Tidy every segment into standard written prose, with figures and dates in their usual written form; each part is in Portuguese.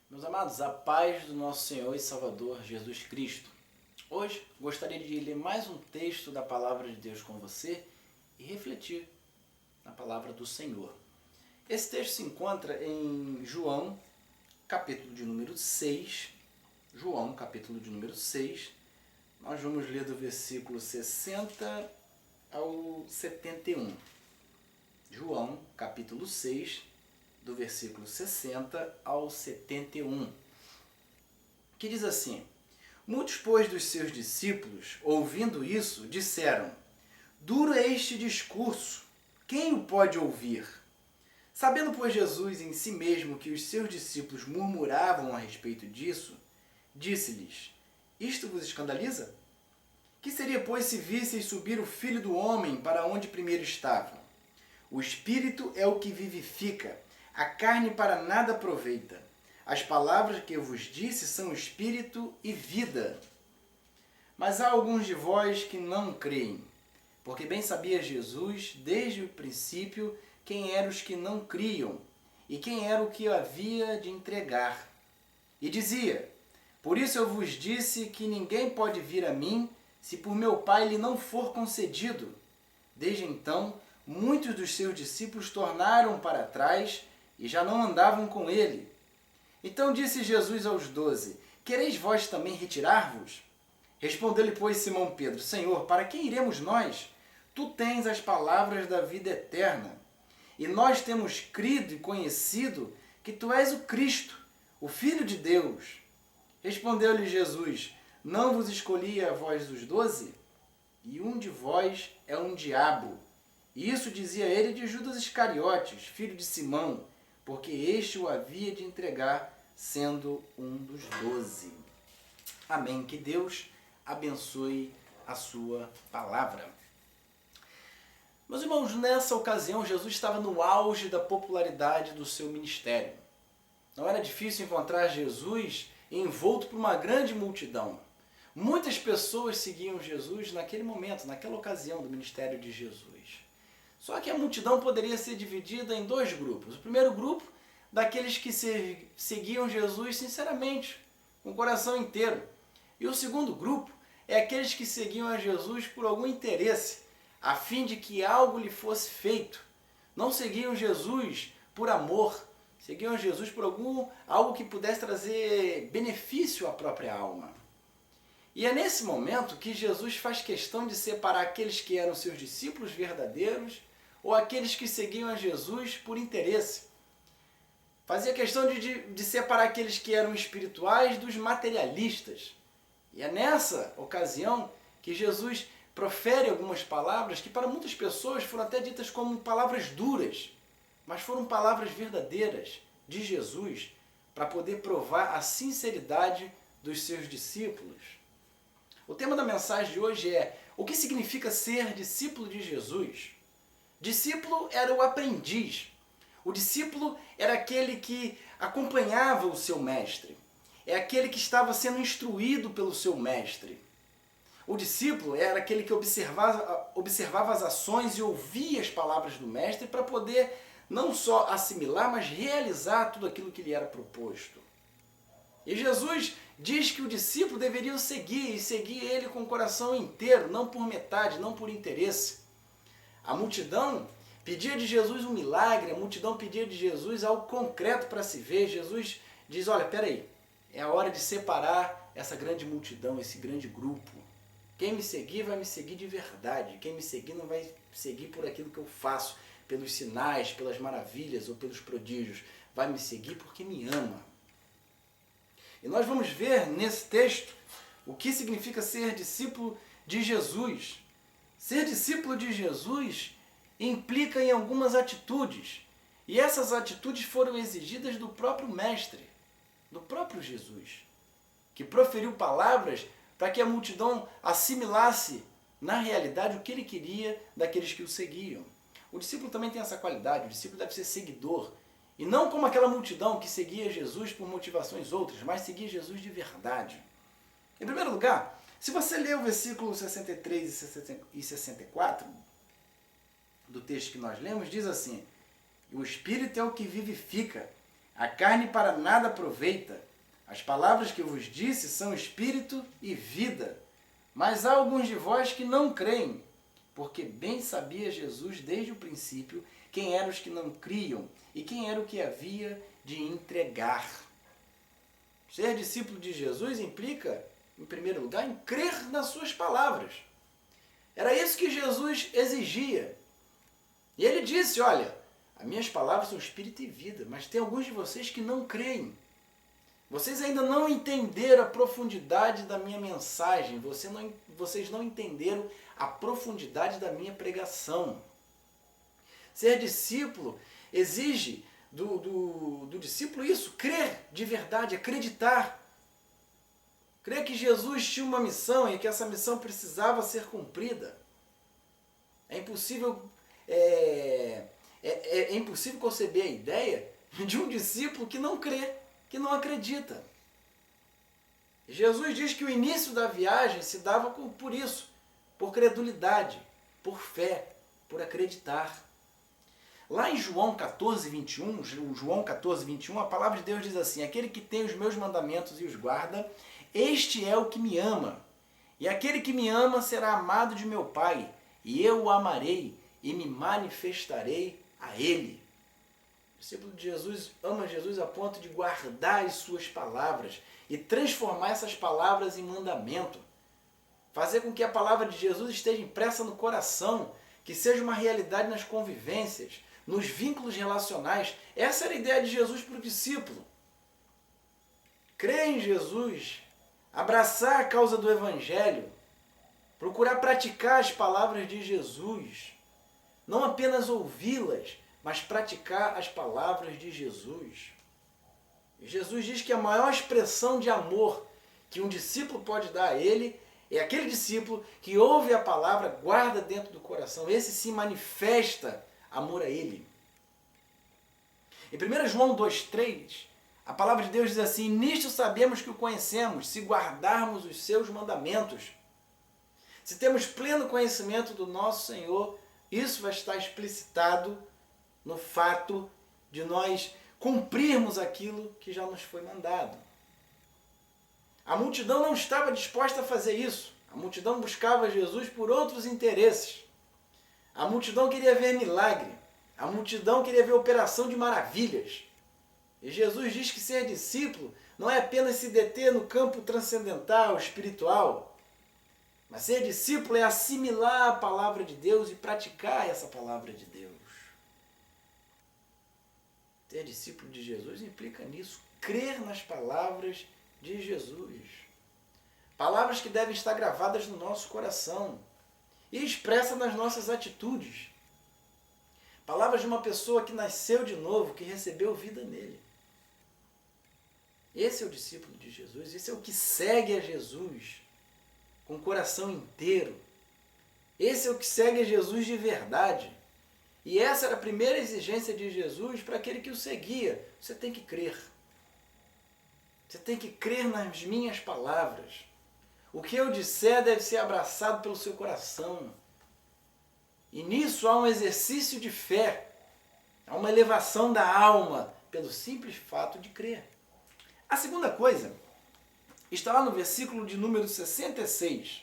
Meus amados, a paz do nosso Senhor e Salvador Jesus Cristo. Hoje gostaria de ler mais um texto da Palavra de Deus com você e refletir na Palavra do Senhor. Esse texto se encontra em João, capítulo de número 6. João, capítulo de número 6. Nós vamos ler do versículo 60 ao 71. João, capítulo 6, do versículo 60 ao 71, que diz assim: Muitos, pois, dos seus discípulos, ouvindo isso, disseram: Duro é este discurso, quem o pode ouvir? Sabendo, pois, Jesus em si mesmo que os seus discípulos murmuravam a respeito disso, disse-lhes: Isto vos escandaliza? Que seria, pois, se visseis subir o Filho do Homem para onde primeiro estava? O Espírito é o que vivifica, a carne para nada aproveita. As palavras que eu vos disse são espírito e vida. Mas há alguns de vós que não creem, porque bem sabia Jesus, desde o princípio, quem eram os que não criam, e quem era o que havia de entregar. E dizia: Por isso eu vos disse que ninguém pode vir a mim, se por meu Pai lhe não for concedido. Desde então, muitos dos seus discípulos tornaram para trás, e já não andavam com ele. Então disse Jesus aos 12: Quereis vós também retirar-vos? Respondeu-lhe, pois, Simão Pedro: Senhor, para quem iremos nós? Tu tens as palavras da vida eterna. E nós temos crido e conhecido que tu és o Cristo, o Filho de Deus. Respondeu-lhe Jesus: Não vos escolhi a vós os 12? E um de vós é um diabo. E isso dizia ele de Judas Iscariotes, filho de Simão, porque este o havia de entregar, sendo um dos 12. Amém. Que Deus abençoe a sua palavra. Meus irmãos, nessa ocasião, Jesus estava no auge da popularidade do seu ministério. Não era difícil encontrar Jesus envolto por uma grande multidão. Muitas pessoas seguiam Jesus naquele momento, naquela ocasião do ministério de Jesus. Só que a multidão poderia ser dividida em dois grupos. O primeiro grupo, daqueles que seguiam Jesus sinceramente, com o coração inteiro. E o segundo grupo é aqueles que seguiam a Jesus por algum interesse, a fim de que algo lhe fosse feito. Não seguiam Jesus por amor, seguiam Jesus por algo que pudesse trazer benefício à própria alma. E é nesse momento que Jesus faz questão de separar aqueles que eram seus discípulos verdadeiros ou aqueles que seguiam a Jesus por interesse. Fazia questão de separar aqueles que eram espirituais dos materialistas. E é nessa ocasião que Jesus profere algumas palavras que para muitas pessoas foram até ditas como palavras duras, mas foram palavras verdadeiras de Jesus para poder provar a sinceridade dos seus discípulos. O tema da mensagem de hoje é: o que significa ser discípulo de Jesus? Discípulo era o aprendiz. O discípulo era aquele que acompanhava o seu mestre. É aquele que estava sendo instruído pelo seu mestre. O discípulo era aquele que observava as ações e ouvia as palavras do mestre para poder não só assimilar, mas realizar tudo aquilo que lhe era proposto. E Jesus diz que o discípulo deveria o seguir e seguir ele com o coração inteiro, não por metade, não por interesse. A multidão pedia de Jesus um milagre, a multidão pedia de Jesus algo concreto para se ver. Jesus diz: olha, peraí, é a hora de separar essa grande multidão, esse grande grupo. Quem me seguir vai me seguir de verdade. Quem me seguir não vai seguir por aquilo que eu faço, pelos sinais, pelas maravilhas ou pelos prodígios. Vai me seguir porque me ama. E nós vamos ver nesse texto o que significa ser discípulo de Jesus. Ser discípulo de Jesus implica em algumas atitudes. E essas atitudes foram exigidas do próprio Mestre, do próprio Jesus, que proferiu palavras para que a multidão assimilasse, na realidade, o que ele queria daqueles que o seguiam. O discípulo também tem essa qualidade, o discípulo deve ser seguidor. E não como aquela multidão que seguia Jesus por motivações outras, mas seguia Jesus de verdade. Em primeiro lugar, se você ler o versículo 63 e 64 do texto que nós lemos, diz assim: o Espírito é o que vivifica, a carne para nada aproveita. As palavras que eu vos disse são Espírito e vida. Mas há alguns de vós que não creem, porque bem sabia Jesus desde o princípio quem eram os que não criam e quem era o que havia de entregar. Ser discípulo de Jesus implica, em primeiro lugar, em crer nas suas palavras. Era isso que Jesus exigia. E ele disse, olha, as minhas palavras são espírito e vida, mas tem alguns de vocês que não creem. Vocês ainda não entenderam a profundidade da minha mensagem, vocês não entenderam a profundidade da minha pregação. Ser discípulo exige do discípulo isso, crer de verdade, acreditar. Crer que Jesus tinha uma missão e que essa missão precisava ser cumprida. É impossível conceber a ideia de um discípulo que não crê, que não acredita. Jesus diz que o início da viagem se dava por isso, por credulidade, por fé, por acreditar. Lá em João 14, 21, a palavra de Deus diz assim: aquele que tem os meus mandamentos e os guarda, este é o que me ama. E aquele que me ama será amado de meu Pai, e eu o amarei e me manifestarei a ele. O discípulo de Jesus ama Jesus a ponto de guardar as suas palavras e transformar essas palavras em mandamento. Fazer com que a palavra de Jesus esteja impressa no coração, que seja uma realidade nas convivências, nos vínculos relacionais. Essa era a ideia de Jesus para o discípulo. Crer em Jesus, abraçar a causa do Evangelho, procurar praticar as palavras de Jesus, não apenas ouvi-las, mas praticar as palavras de Jesus. E Jesus diz que a maior expressão de amor que um discípulo pode dar a ele é aquele discípulo que ouve a palavra, guarda dentro do coração. Esse se manifesta amor a ele. Em 1 João 2,3, a palavra de Deus diz assim: nisto sabemos que o conhecemos, se guardarmos os seus mandamentos. Se temos pleno conhecimento do nosso Senhor, isso vai estar explicitado no fato de nós cumprirmos aquilo que já nos foi mandado. A multidão não estava disposta a fazer isso. A multidão buscava Jesus por outros interesses. A multidão queria ver milagre. A multidão queria ver operação de maravilhas. E Jesus diz que ser discípulo não é apenas se deter no campo transcendental, espiritual, mas ser discípulo é assimilar a palavra de Deus e praticar essa palavra de Deus. Ser discípulo de Jesus implica nisso, crer nas palavras de Jesus. Palavras que devem estar gravadas no nosso coração e expressas nas nossas atitudes. Palavras de uma pessoa que nasceu de novo, que recebeu vida nele. Esse é o discípulo de Jesus, esse é o que segue a Jesus com o coração inteiro. Esse é o que segue a Jesus de verdade. E essa era a primeira exigência de Jesus para aquele que o seguia. Você tem que crer. Você tem que crer nas minhas palavras. O que eu disser deve ser abraçado pelo seu coração. E nisso há um exercício de fé. Há uma elevação da alma pelo simples fato de crer. A segunda coisa está lá no versículo de número 66,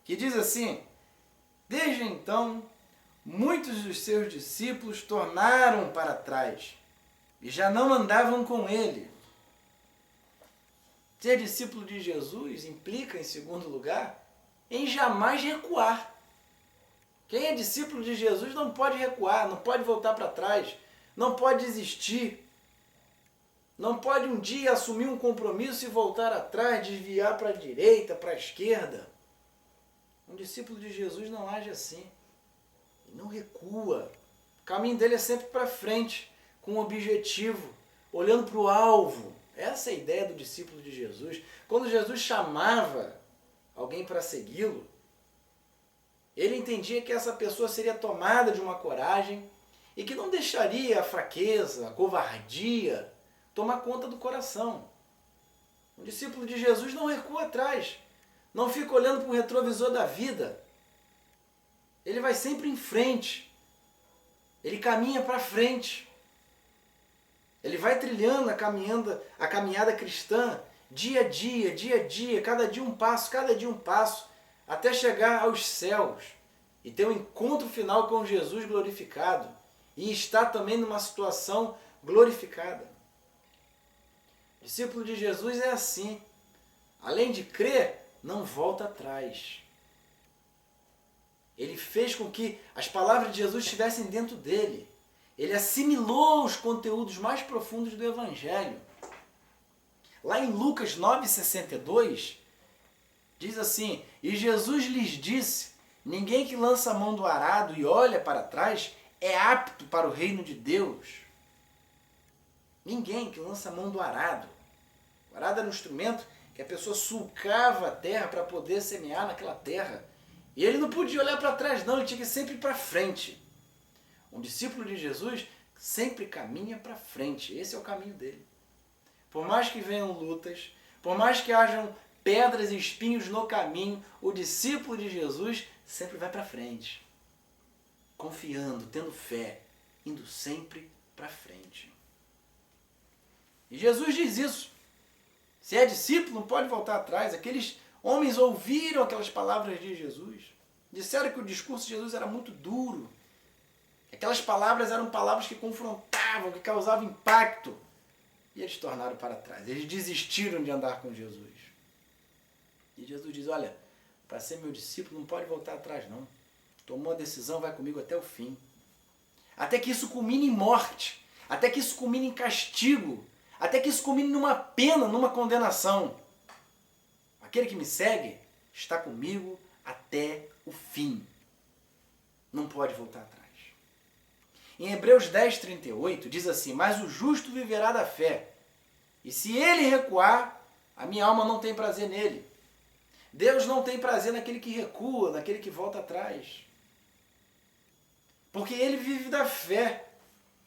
que diz assim: desde então, muitos dos seus discípulos tornaram para trás e já não andavam com ele. Ser discípulo de Jesus implica, em segundo lugar, em jamais recuar. Quem é discípulo de Jesus não pode recuar, não pode voltar para trás, não pode desistir. Não pode um dia assumir um compromisso e voltar atrás, desviar para a direita, para a esquerda. Um discípulo de Jesus não age assim. Ele não recua. O caminho dele é sempre para frente, com um objetivo, olhando para o alvo. Essa é a ideia do discípulo de Jesus. Quando Jesus chamava alguém para segui-lo, ele entendia que essa pessoa seria tomada de uma coragem e que não deixaria a fraqueza, a covardia tomar conta do coração. O discípulo de Jesus não recua atrás, não fica olhando para o retrovisor da vida. Ele vai sempre em frente, ele caminha para frente. Ele vai trilhando a caminhada cristã, dia a dia, cada dia um passo, até chegar aos céus e ter um encontro final com Jesus glorificado e estar também numa situação glorificada. O discípulo de Jesus é assim. Além de crer, não volta atrás. Ele fez com que as palavras de Jesus estivessem dentro dele. Ele assimilou os conteúdos mais profundos do Evangelho. Lá em Lucas 9,62, diz assim: E Jesus lhes disse, ninguém que lança a mão do arado e olha para trás é apto para o reino de Deus. Ninguém que lança a mão do arado. O arado era um instrumento que a pessoa sulcava a terra para poder semear naquela terra. E ele não podia olhar para trás não, ele tinha que ir sempre para frente. Um discípulo de Jesus sempre caminha para frente. Esse é o caminho dele. Por mais que venham lutas, por mais que hajam pedras e espinhos no caminho, o discípulo de Jesus sempre vai para frente. Confiando, tendo fé, indo sempre para frente. E Jesus diz isso. Se é discípulo, não pode voltar atrás. Aqueles homens ouviram aquelas palavras de Jesus. Disseram que o discurso de Jesus era muito duro. Aquelas palavras eram palavras que confrontavam, que causavam impacto. E eles tornaram para trás. Eles desistiram de andar com Jesus. E Jesus diz, olha, para ser meu discípulo não pode voltar atrás não. Tomou a decisão, vai comigo até o fim. Até que isso culmine em morte. Até que isso culmine em castigo. Até que isso culmine numa pena, numa condenação. Aquele que me segue está comigo até o fim. Não pode voltar atrás. Em Hebreus 10:38 diz assim, mas o justo viverá da fé. E se ele recuar, a minha alma não tem prazer nele. Deus não tem prazer naquele que recua, naquele que volta atrás. Porque ele vive da fé.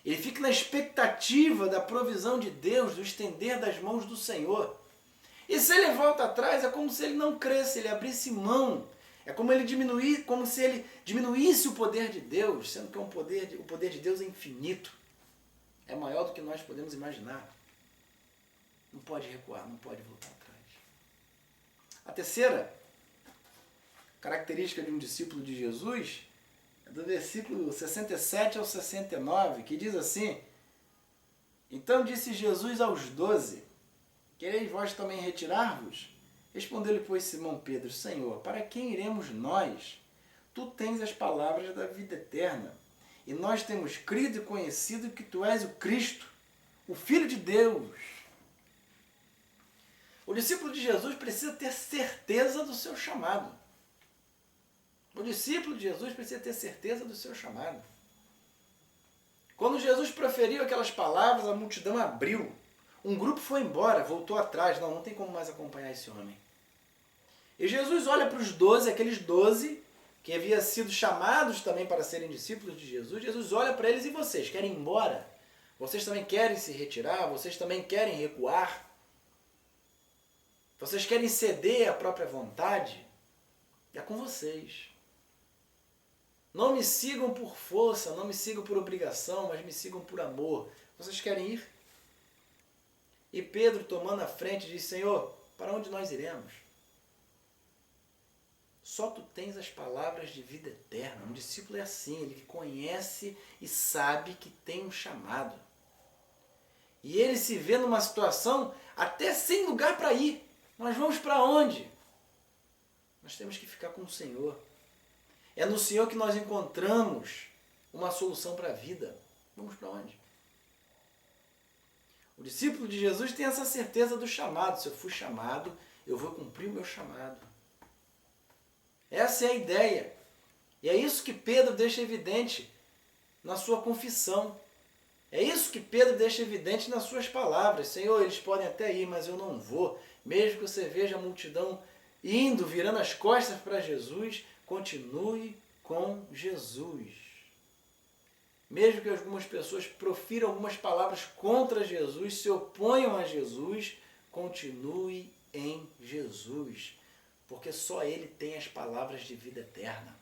Ele fica na expectativa da provisão de Deus, do estender das mãos do Senhor. E se ele volta atrás, é como se ele não cresce, ele abrisse mão. É como se ele diminuísse o poder de Deus, sendo que o poder de Deus é infinito. É maior do que nós podemos imaginar. Não pode recuar, não pode voltar atrás. A terceira característica de um discípulo de Jesus é do versículo 67 ao 69, que diz assim, então disse Jesus aos 12, quereis vós também retirar-vos? Respondeu-lhe, pois, Simão Pedro, Senhor, para quem iremos nós? Tu tens as palavras da vida eterna, e nós temos crido e conhecido que tu és o Cristo, o Filho de Deus. O discípulo de Jesus precisa ter certeza do seu chamado. O discípulo de Jesus precisa ter certeza do seu chamado. Quando Jesus proferiu aquelas palavras, a multidão abriu. Um grupo foi embora, voltou atrás. Não tem como mais acompanhar esse homem. E Jesus olha para os 12, aqueles 12 que haviam sido chamados também para serem discípulos de Jesus. Jesus olha para eles, e vocês querem ir embora? Vocês também querem se retirar? Vocês também querem recuar? Vocês querem ceder à própria vontade? É com vocês. Não me sigam por força, não me sigam por obrigação, mas me sigam por amor. Vocês querem ir? E Pedro, tomando a frente, diz, Senhor, para onde nós iremos? Só tu tens as palavras de vida eterna. Um discípulo é assim, ele que conhece e sabe que tem um chamado. E ele se vê numa situação até sem lugar para ir. Nós vamos para onde? Nós temos que ficar com o Senhor. É no Senhor que nós encontramos uma solução para a vida. Vamos para onde? O discípulo de Jesus tem essa certeza do chamado. Se eu fui chamado, eu vou cumprir o meu chamado. Essa é a ideia. E é isso que Pedro deixa evidente na sua confissão. É isso que Pedro deixa evidente nas suas palavras. Senhor, eles podem até ir, mas eu não vou. Mesmo que você veja a multidão indo, virando as costas para Jesus, continue com Jesus. Mesmo que algumas pessoas profiram algumas palavras contra Jesus, se oponham a Jesus, continue em Jesus. Porque só Ele tem as palavras de vida eterna.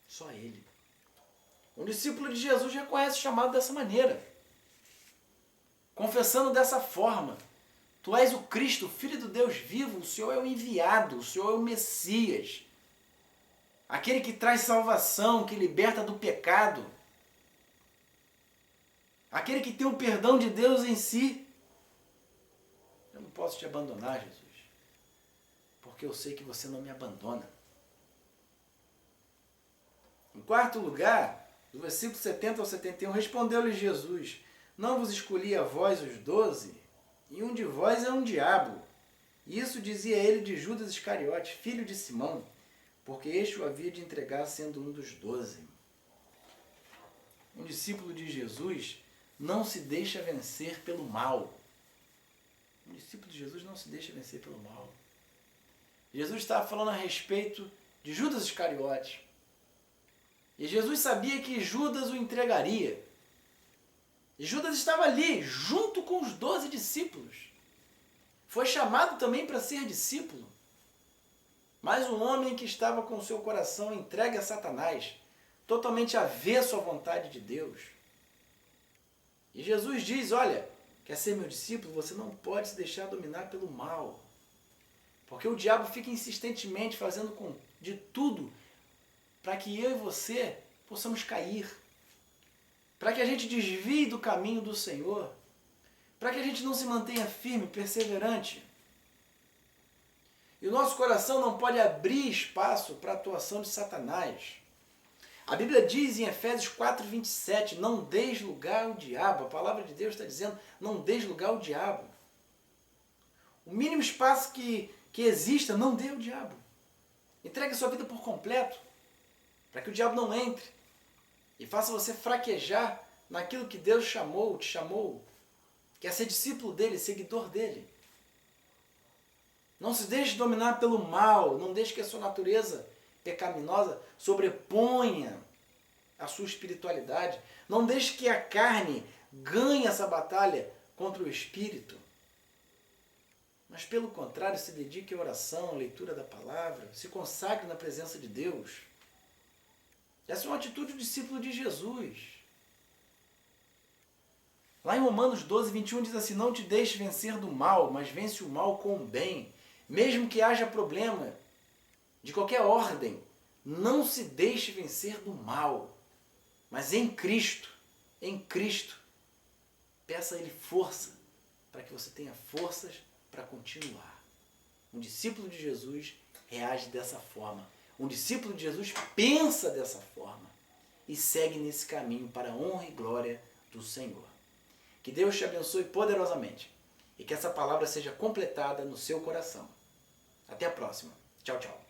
Só Ele. Um discípulo de Jesus reconhece o chamado dessa maneira. Confessando dessa forma. Tu és o Cristo, o Filho do Deus vivo, o Senhor é o enviado, o Senhor é o Messias. Aquele que traz salvação, que liberta do pecado. Aquele que tem o perdão de Deus em si. Eu não posso te abandonar, Jesus. Porque eu sei que você não me abandona. Em quarto lugar, do versículo 70 ao 71, respondeu-lhe Jesus: não vos escolhi a vós os 12, e um de vós é um diabo. E isso dizia ele de Judas Iscariote, filho de Simão, porque este o havia de entregar sendo um dos 12. Um discípulo de Jesus não se deixa vencer pelo mal. Um discípulo de Jesus não se deixa vencer pelo mal. Jesus estava falando a respeito de Judas Iscariote. E Jesus sabia que Judas o entregaria. E Judas estava ali, junto com os 12 discípulos. Foi chamado também para ser discípulo. Mas um homem que estava com o seu coração entregue a Satanás, totalmente avesso à vontade de Deus. E Jesus diz, olha, quer ser meu discípulo? Você não pode se deixar dominar pelo mal. Porque o diabo fica insistentemente fazendo de tudo para que eu e você possamos cair. Para que a gente desvie do caminho do Senhor. Para que a gente não se mantenha firme, perseverante. E o nosso coração não pode abrir espaço para a atuação de Satanás. A Bíblia diz em Efésios 4:27, não deis lugar ao diabo. A palavra de Deus está dizendo, não deis lugar ao diabo. O mínimo espaço que exista, não dê ao diabo. Entregue a sua vida por completo, para que o diabo não entre e faça você fraquejar naquilo que Deus te chamou, que é ser discípulo dele, seguidor dele. Não se deixe dominar pelo mal, não deixe que a sua natureza pecaminosa sobreponha a sua espiritualidade. Não deixe que a carne ganhe essa batalha contra o espírito. Mas pelo contrário, se dedique à oração, à leitura da palavra, se consagre na presença de Deus. Essa é uma atitude do discípulo de Jesus. Lá em Romanos 12:21 diz assim, não te deixe vencer do mal, mas vence o mal com o bem. Mesmo que haja problema de qualquer ordem, não se deixe vencer do mal. Mas em Cristo, peça a Ele força, para que você tenha forças para continuar. Um discípulo de Jesus reage dessa forma. Um discípulo de Jesus pensa dessa forma e segue nesse caminho para a honra e glória do Senhor. Que Deus te abençoe poderosamente e que essa palavra seja completada no seu coração. Até a próxima. Tchau, tchau.